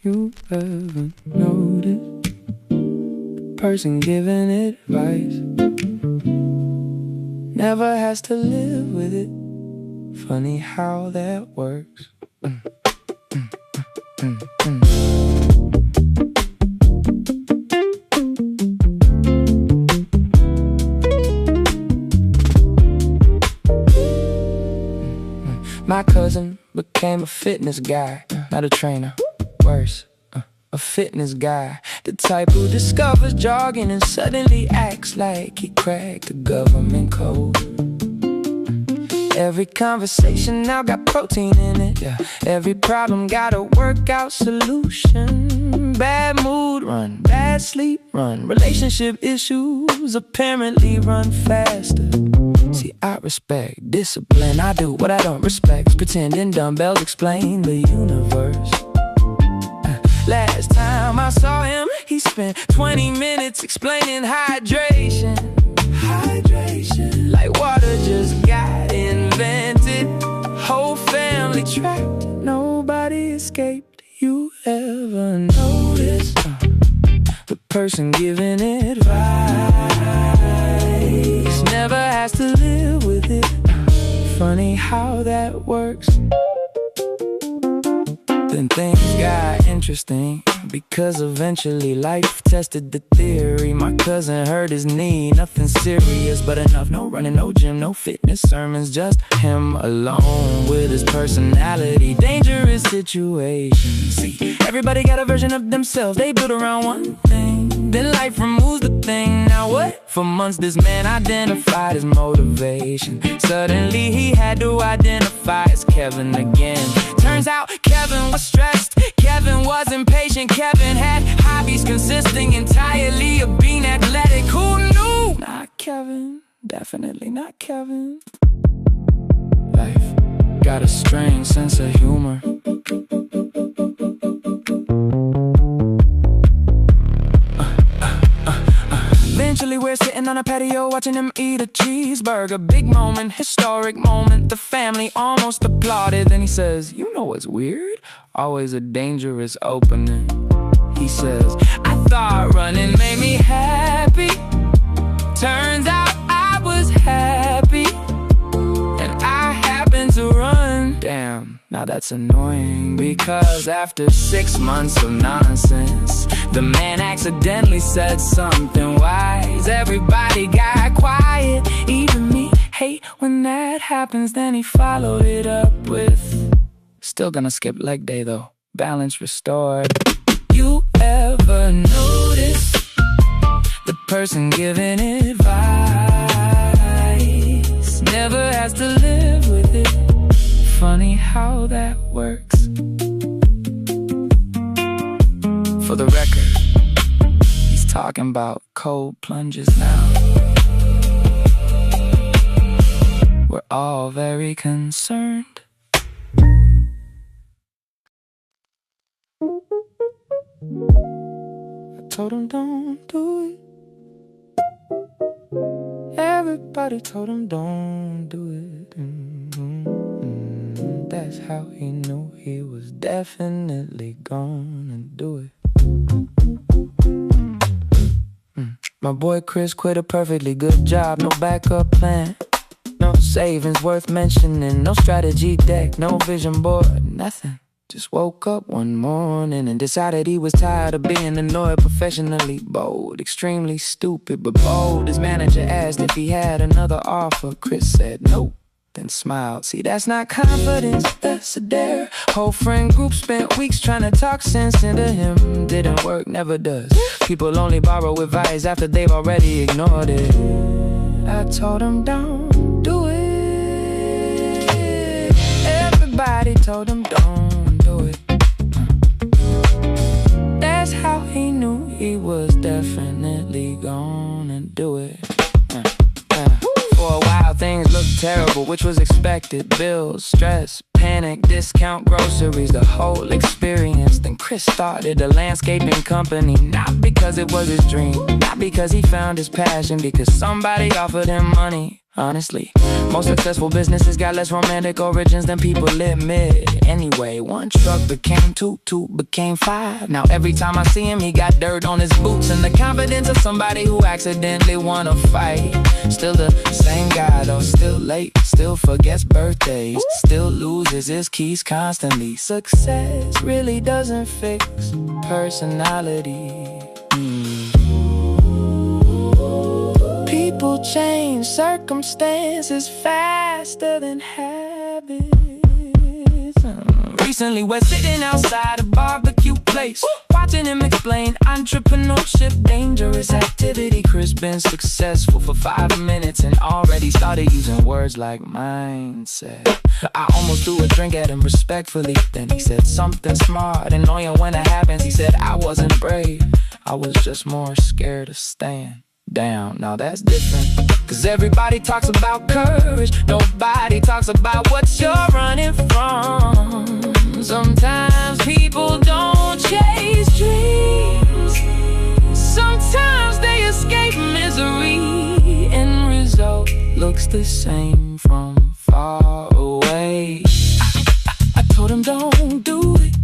You ever notice the person giving advice never has to live with it? Funny how that works. My cousin became a fitness guy, not a trainer, worse, a fitness guy. The type who discovers jogging and suddenly acts like he cracked a government code. Every conversation now got protein in it, yeah. Every problem got a workout solution. Bad mood run, bad sleep run, relationship issues apparently run faster. See, I respect discipline, I do what I don't respect. Pretending dumbbells explain the universe. Last time I saw him, he spent 20 minutes explaining hydration. Like water just got invented. Whole family trapped, nobody escaped. You ever notice the person giving advice never has to live with it? Funny how that works. Then things got interesting, because eventually life tested the theory. My cousin hurt his knee, nothing serious but enough. No running, no gym, no fitness sermons, just him alone with his personality. Dangerous situations. See, everybody got a version of themselves they build around one thing. Then life removes the thing. Now what? For months this man identified his motivation. Suddenly he had to identify as Kevin again. Turns out Kevin was stressed, Kevin was impatient, Kevin had hobbies consisting entirely of being athletic. Who knew? Not Kevin, definitely not Kevin. Life got a strange sense of humor. Eventually we're sitting on a patio watching him eat a cheeseburger. Big moment, historic moment. The family almost applauded. Then he says, you know what's weird? Always a dangerous opening. He says, I thought running made me happy. Turns out I was happy, and I happened to run. Damn, now that's annoying, because after 6 months of nonsense, the man accidentally said something wise. Everybody got quiet, even me. Hate when that happens. Then he followed it up with, still gonna skip leg day though, balance restored. You ever notice the person giving advice never has to live with it? Funny how that works. For the record, he's talking about cold plunges now. We're all very concerned. I told him don't do it. Everybody told him don't do it. That's how he knew he was definitely gonna do it. My boy Chris quit a perfectly good job, no backup plan, no savings worth mentioning, no strategy deck, no vision board, nothing. Just woke up one morning and decided he was tired of being annoyed, professionally bold, extremely stupid but bold. His manager asked if he had another offer. Chris said no, then smiled. See, that's not confidence, that's a dare. Whole friend group spent weeks trying to talk sense into him. Didn't work, never does. People only borrow advice after they've already ignored it. I told him don't do it. Everybody told him don't do it. That's how he knew he was definitely gonna do it. For a while things looked terrible, which was expected. Bills, stress, panic, discount groceries, the whole experience. Then Chris started a landscaping company, not because it was his dream, not because he found his passion, because somebody offered him money. Honestly, most successful businesses got less romantic origins than people admit. Anyway, one truck became two, two became five. Now every time I see him, he got dirt on his boots and the confidence of somebody who accidentally wanna fight. Still the same guy though, still late, still forgets birthdays, still loses his keys constantly. Success really doesn't fix personality. People change circumstances faster than habits. Recently we're sitting outside a barbecue place, watching him explain entrepreneurship, dangerous activity. Chris been successful for 5 minutes and already started using words like mindset. I almost threw a drink at him respectfully. Then he said something smart and knowing when it happens. He said, I wasn't brave, I was just more scared to stand down. Now that's different, cause everybody talks about courage, nobody talks about what you're running from. Sometimes people don't chase dreams, sometimes they escape misery. End result looks the same from far away. I told him don't do it.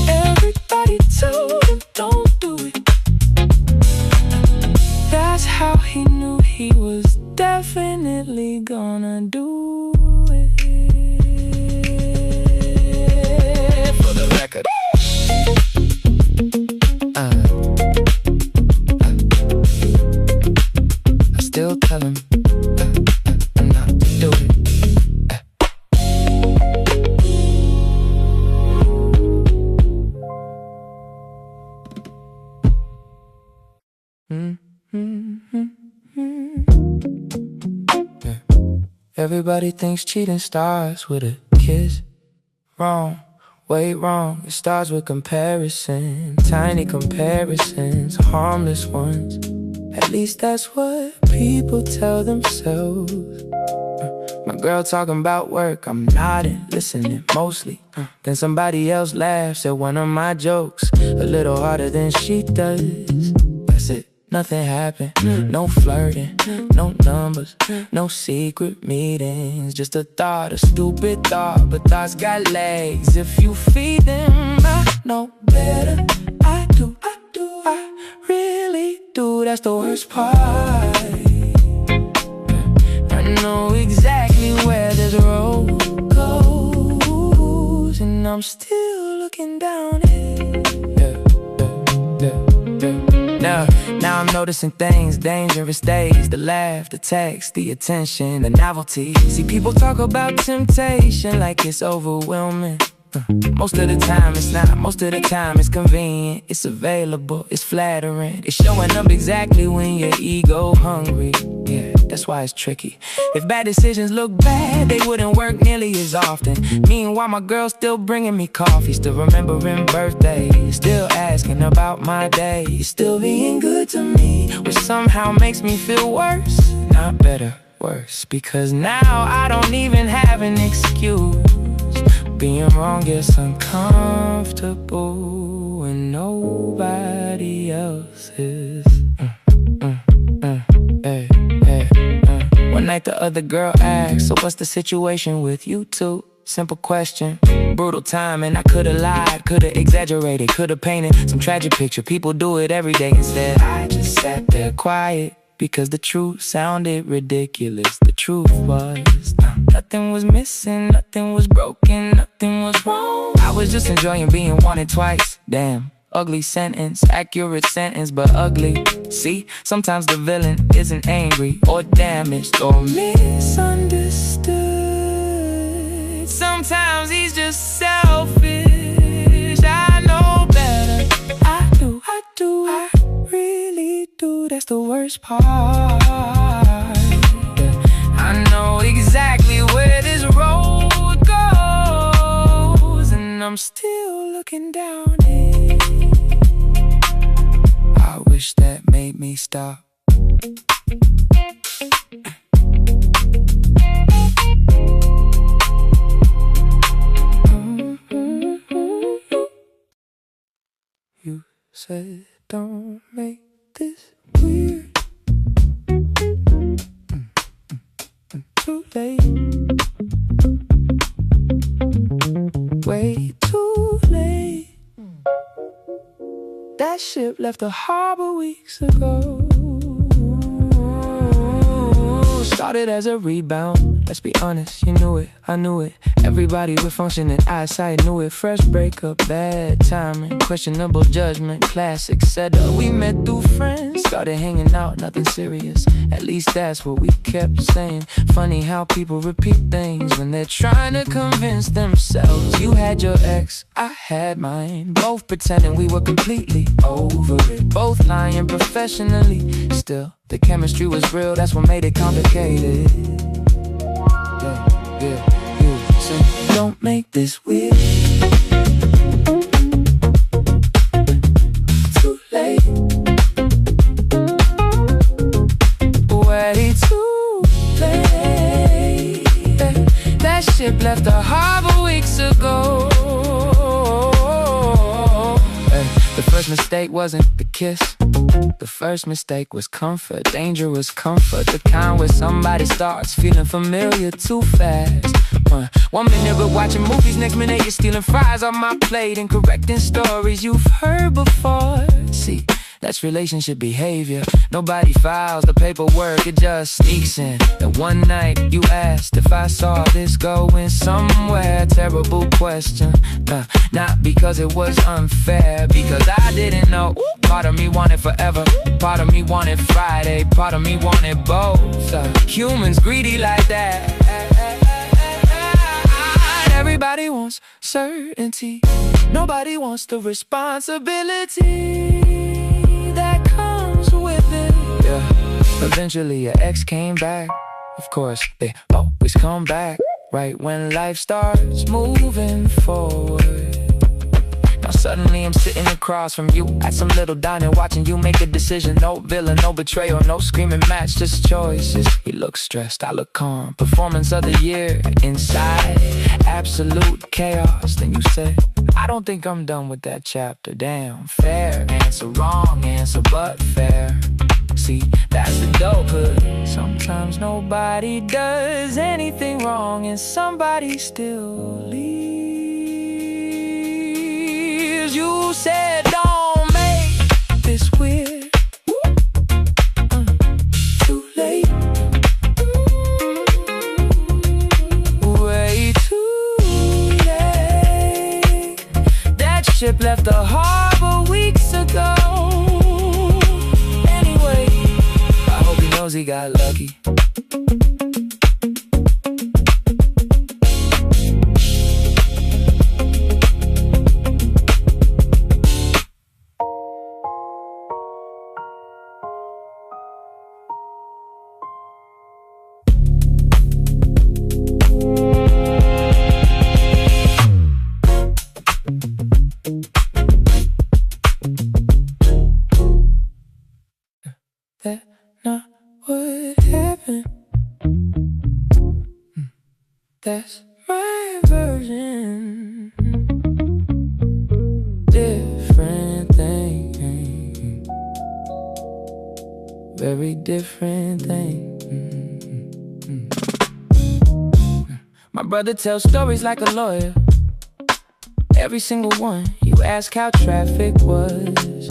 Everybody told him don't do it. That's how he knew he was definitely gonna do it. For the record, I still tell him not to do it. Yeah. Everybody thinks cheating starts with a kiss. Wrong, way wrong. It starts with comparison. Tiny comparisons, harmless ones. At least that's what people tell themselves. My girl talking about work, I'm nodding, listening mostly. Then somebody else laughs at one of my jokes, a little harder than she does. That's it, nothing happened, no flirting, no numbers, no secret meetings. Just a thought, a stupid thought, but thoughts got legs if you feed them. I know better, I do, I really do. That's the worst part. I know exactly where this road goes, and I'm still looking down it. Now I'm noticing things, dangerous days, the laugh, the text, the attention, the novelty. See, people talk about temptation like it's overwhelming. Most of the time it's not, most of the time it's convenient, it's available, it's flattering, it's showing up exactly when your ego hungry. Yeah, that's why it's tricky. If bad decisions look bad, they wouldn't work nearly as often. Meanwhile, my girl's still bringing me coffee, still remembering birthdays, still asking about my day, still being good to me, which somehow makes me feel worse, not better, worse. Because now I don't even have an excuse. Being wrong gets uncomfortable when nobody else is. One night the other girl asked, so what's the situation with you two? Simple question, brutal time, and I could've lied, could've exaggerated, could've painted some tragic picture. People do it every day. Instead, I just sat there quiet, because the truth sounded ridiculous. The truth was, nothing was missing, nothing was broken, nothing was wrong. I was just enjoying being wanted twice. Damn, ugly sentence, accurate sentence, but ugly. See, sometimes the villain isn't angry or damaged or misunderstood. Sometimes he's just selfish. I know better, I do, I really do. That's the worst part. I know exactly where this road goes, and I'm still looking down it. I wish that made me stop. You said don't make this weird. late. Way too late. That ship left the harbor weeks ago. Started as a rebound, let's be honest, you knew it, I knew it. Everybody with functioning eyesight knew it. Fresh breakup, bad timing, questionable judgment, classic setup. We met through friends, started hanging out, nothing serious. At least that's what we kept saying. Funny how people repeat things when they're trying to convince themselves. You had your ex, I had mine, both pretending we were completely over it, both lying professionally. Still, the chemistry was real, that's what made it complicated. So don't make this weird. Too late. Way too late. That ship left the harbor weeks ago. The first mistake wasn't the kiss. The first mistake was comfort. Danger was comfort, the kind where somebody starts feeling familiar too fast. One minute we're watching movies, next minute you're stealing fries off my plate and correcting stories you've heard before. See, that's relationship behavior. Nobody files the paperwork, it just sneaks in. And one night you asked if I saw this going somewhere. Terrible question. Not because it was unfair, because I didn't know. Part of me wanted forever, part of me wanted Friday, part of me wanted both. Humans greedy like that. Everybody wants certainty, nobody wants the responsibility that comes with it. Eventually your ex came back. Of course, they always come back right when life starts moving forward. Now suddenly I'm sitting across from you at some little diner, watching you make a decision. No villain, no betrayal, no screaming match, just choices. You look stressed, I look calm. Performance of the year inside, absolute chaos. Then you say, I don't think I'm done with that chapter. Damn, fair answer, wrong answer, but fair. See, that's the adulthood. Sometimes nobody does anything wrong and somebody still leaves. You said don't make this weird. Too late. Way too late. That ship left the harbor weeks ago. Anyway, I hope he knows he got lucky. That's not what happened. That's my version. Different thing. Very different thing. My brother tells stories like a lawyer. Every single one. You ask how traffic was,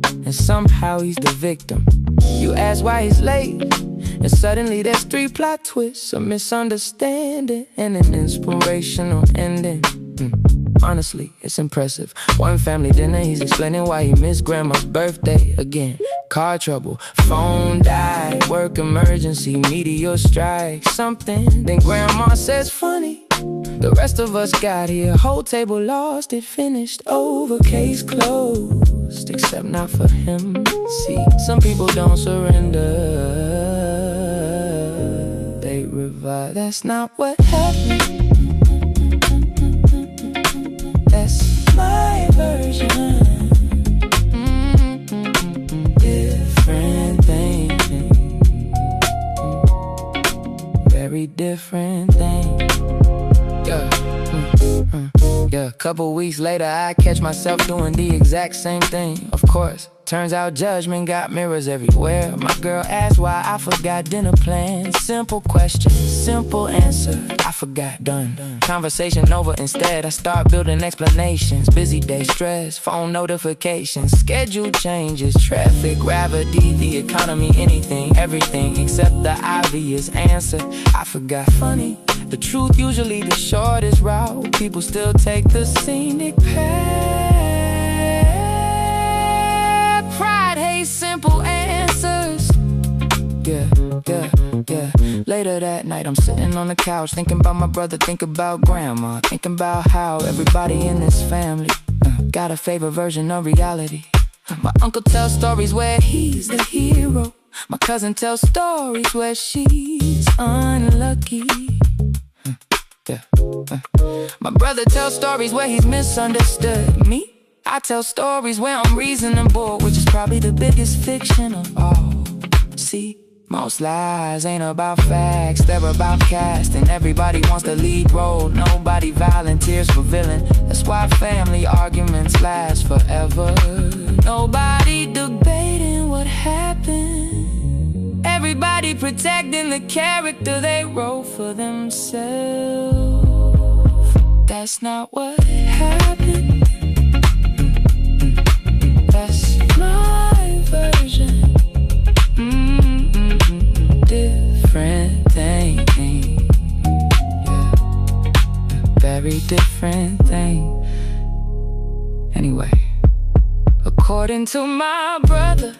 and somehow he's the victim. You ask why he's late, and suddenly there's 3 plot twists, a misunderstanding, and an inspirational ending. Honestly, it's impressive. One family dinner, he's explaining why he missed grandma's birthday again. Car trouble, phone died, work emergency, meteor strike, something. Then grandma says funny. The rest of us got here, whole table lost, it finished over, case closed. Except not for him. See, some people don't surrender, they revive. That's not what happened. That's my version. Different thing. Very different thing. Yeah, couple weeks later I catch myself doing the exact same thing. Of course, Turns out judgment got mirrors everywhere. My girl asked why I forgot dinner plans. Simple question, simple answer, I forgot, done. Conversation over instead, I start building explanations. Busy day, stress, phone notifications, schedule changes, traffic, gravity, the economy, anything, everything except the obvious answer, I forgot. Funny, the truth usually the shortest route. People still take the scenic path. Pride hates simple answers. Yeah. Later that night I'm sitting on the couch, thinking about my brother, thinking about grandma, thinking about how everybody in this family got a favorite version of reality. My uncle tells stories where he's the hero. My cousin tells stories where she's unlucky. My brother tells stories where he's misunderstood. Me, I tell stories where I'm reasonable, which is probably the biggest fiction of all. See, most lies ain't about facts, they're about casting. Everybody wants the lead role, nobody volunteers for villain. That's why family arguments last forever. Nobody debating what happened, everybody protecting the character they wrote for themselves. That's not what happened. That's my version. Different thing, yeah. Very different thing. Anyway, according to my brother,